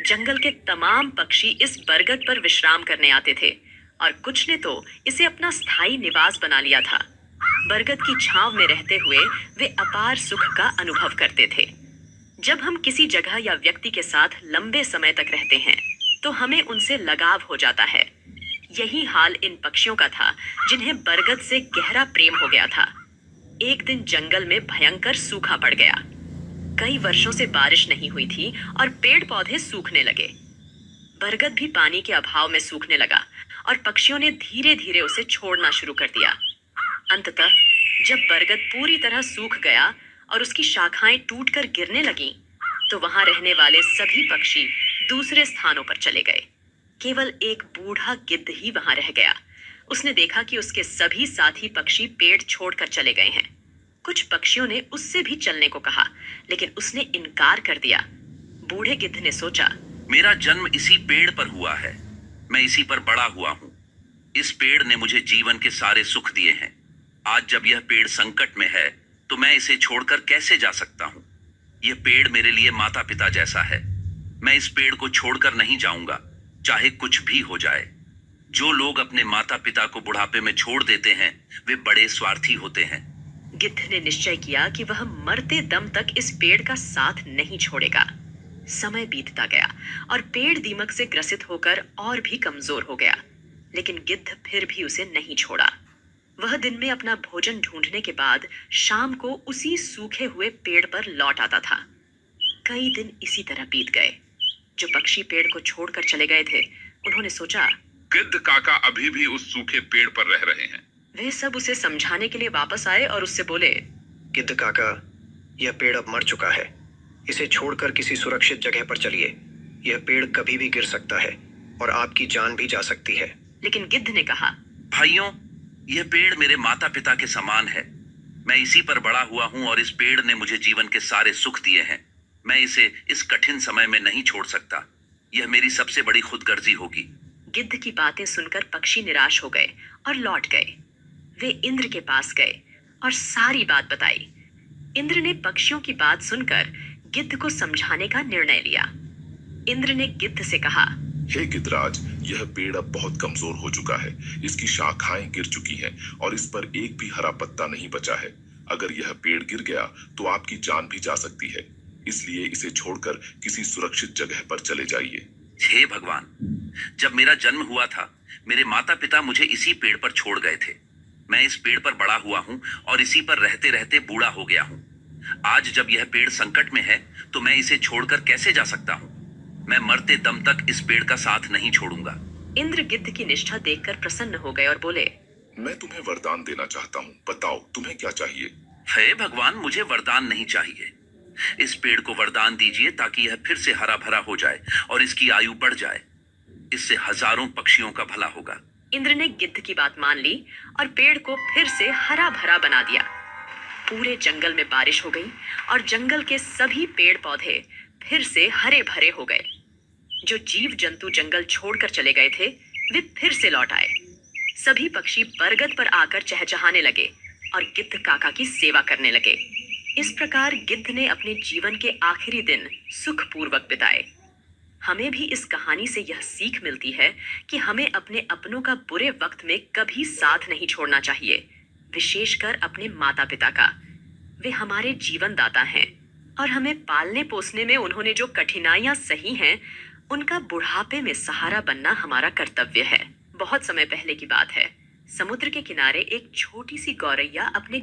जंगल के तमाम पक्षी इस बरगद पर विश्राम करने आते थे और कुछ ने तो इसे अपना स्थायी निवास बना लिया था। बरगद की छांव में रहते हुए वे अपार सुख का अनुभव करते थे। जब हम किसी जगह या व्यक्ति के साथ लंबे समय तक रहते हैं तो हमें उनसे लगाव हो जाता है। यही हाल इन पक्षियों का था जिन्हें बरगद से गहरा प्रेम हो गया था। एक दिन जंगल में भयंकर सूखा पड़ गया। कई वर्षों से बारिश नहीं हुई थी और पेड़ पौधे सूखने लगे। बरगद भी पानी के अभाव में सूखने लगा और पक्षियों ने धीरे धीरे उसे छोड़ना शुरू कर दिया। अंततः जब बरगद पूरी तरह सूख गया और उसकी शाखाएं टूटकर गिरने लगीं, तो वहां रहने वाले सभी पक्षी दूसरे स्थानों पर चले गए। केवल एक बूढ़ा गिद्ध ही वहां रह गया। उसने देखा कि उसके सभी साथी पक्षी पेड़ छोड़कर चले गए हैं। कुछ पक्षियों ने उससे भी चलने को कहा, लेकिन उसने इनकार कर दिया। बूढ़े गिद्ध ने सोचा, मेरा जन्म इसी पेड़ पर हुआ है, मैं इसी पर बड़ा हुआ हूँ। इस पेड़ ने मुझे जीवन के सारे सुख दिए हैं। आज जब यह पेड़ संकट में है तो मैं इसे छोड़कर कैसे जा सकता हूँ। यह पेड़ मेरे लिए माता पिता जैसा है। मैं इस पेड़ को छोड़कर नहीं जाऊंगा, चाहे कुछ भी हो जाए। जो लोग अपने माता पिता को बुढ़ापे में छोड़ देते हैं वे बड़े स्वार्थी होते हैं। गिद्ध ने निश्चय किया कि वह मरते दम तक इस पेड़ का साथ नहीं छोड़ेगा। समय बीतता गया और पेड़ दीमक से ग्रसित होकर और भी कमजोर हो गया, लेकिन गिद्ध फिर भी उसे नहीं छोड़ा। वह दिन में अपना भोजन ढूंढने के बाद शाम को उसी सूखे हुए पेड़ पर लौट आता था। कई दिन इसी तरह बीत गए। जो पक्षी पेड़ को छोड़कर चले गए थे, उन्होंने सोचा, गिद्ध काका अभी भी उस सूखे पेड़ पर रह रहे हैं। वे सब उसे समझाने के लिए वापस आए और उससे बोले, गिद्ध काका, यह पेड़ अब मर चुका है। इसे छोड़कर किसी सुरक्षित जगह पर चलिए। यह पेड़ कभी भी गिर सकता है और आपकी जान भी जा सकती है। लेकिन गिद्ध ने कहा, भाइयों, यह पेड़ मेरे माता पिता के समान है। मैं इसी पर बड़ा हुआ हूँ और इस पेड़ ने मुझे जीवन के सारे सुख दिए हैं। मैं इसे इस कठिन समय में नहीं छोड़ सकता। यह मेरी सबसे बड़ी खुदगर्जी होगी। गिद्ध की बातें सुनकर पक्षी निराश हो गए और लौट गए। वे इंद्र के पास गए और सारी बात बताई। इंद्र ने पक्षियों की बात सुनकर गिद्ध को समझाने का निर्णय लिया। इंद्र ने गिद्ध से कहा, हे गिद्धराज, यह पेड़ अब बहुत कमजोर हो चुका है। इसकी शाखाएं गिर चुकी हैं और इस पर एक भी हरा पत्ता नहीं बचा है। अगर यह पेड़ गिर गया तो आपकी जान भी जा सकती है। इसलिए इसे छोड़कर किसी सुरक्षित जगह पर चले जाइए। हे भगवान, जब मेरा जन्म हुआ था मेरे माता पिता मुझे इसी पेड़ पर छोड़ गए थे। मैं इस पेड़ पर बड़ा हुआ हूँ और इसी पर रहते रहते बूढ़ा हो गया हूँ। आज जब यह पेड़ संकट में है तो मैं इसे छोड़कर कैसे जा सकता हूँ। मैं मरते दम तक इस पेड़ का साथ नहीं छोड़ूंगा। इंद्र गिद्ध की निष्ठा देखकर प्रसन्न हो गए और बोले, मैं तुम्हें वरदान देना चाहता हूँ। बताओ तुम्हें क्या चाहिए। हे भगवान, मुझे वरदान नहीं चाहिए। इस पेड़ को वरदान दीजिए ताकि यह फिर से हरा भरा हो जाए और इसकी आयु बढ़ जाए। इससे हजारों पक्षियों का भला होगा। इंद्र ने गिद्ध की बात मान ली और पेड़ को फिर से हरा भरा बना दिया। पूरे जंगल में बारिश हो गई और जंगल के सभी पेड़ पौधे फिर से हरे भरे हो गए। जो जीव जंतु जंगल छोड़कर चले गए थे वे फिर से लौट आए। सभी पक्षी बरगद पर आकर चहचहाने लगे और गिद्ध काका की सेवा करने लगे। इस प्रकार गिद्ध ने अपने जीवन के आखिरी दिन सुखपूर्वक बिताए। हमें भी इस कहानी से यह सीख मिलती है कि हमें अपने अपनों का बुरे वक्त में कभी साथ नहीं छोड़ना चाहिए, विशेषकर अपने माता पिता का। वे हमारे जीवन दाता हैं और हमें पालने पोसने में उन्होंने जो कठिनाइयां सही हैं, उनका बुढ़ापे में सहारा बनना हमारा कर्तव्य है। बहुत समय पहले की बात है। समुद्र के किनारे एक छोटी सी गौरैया अपने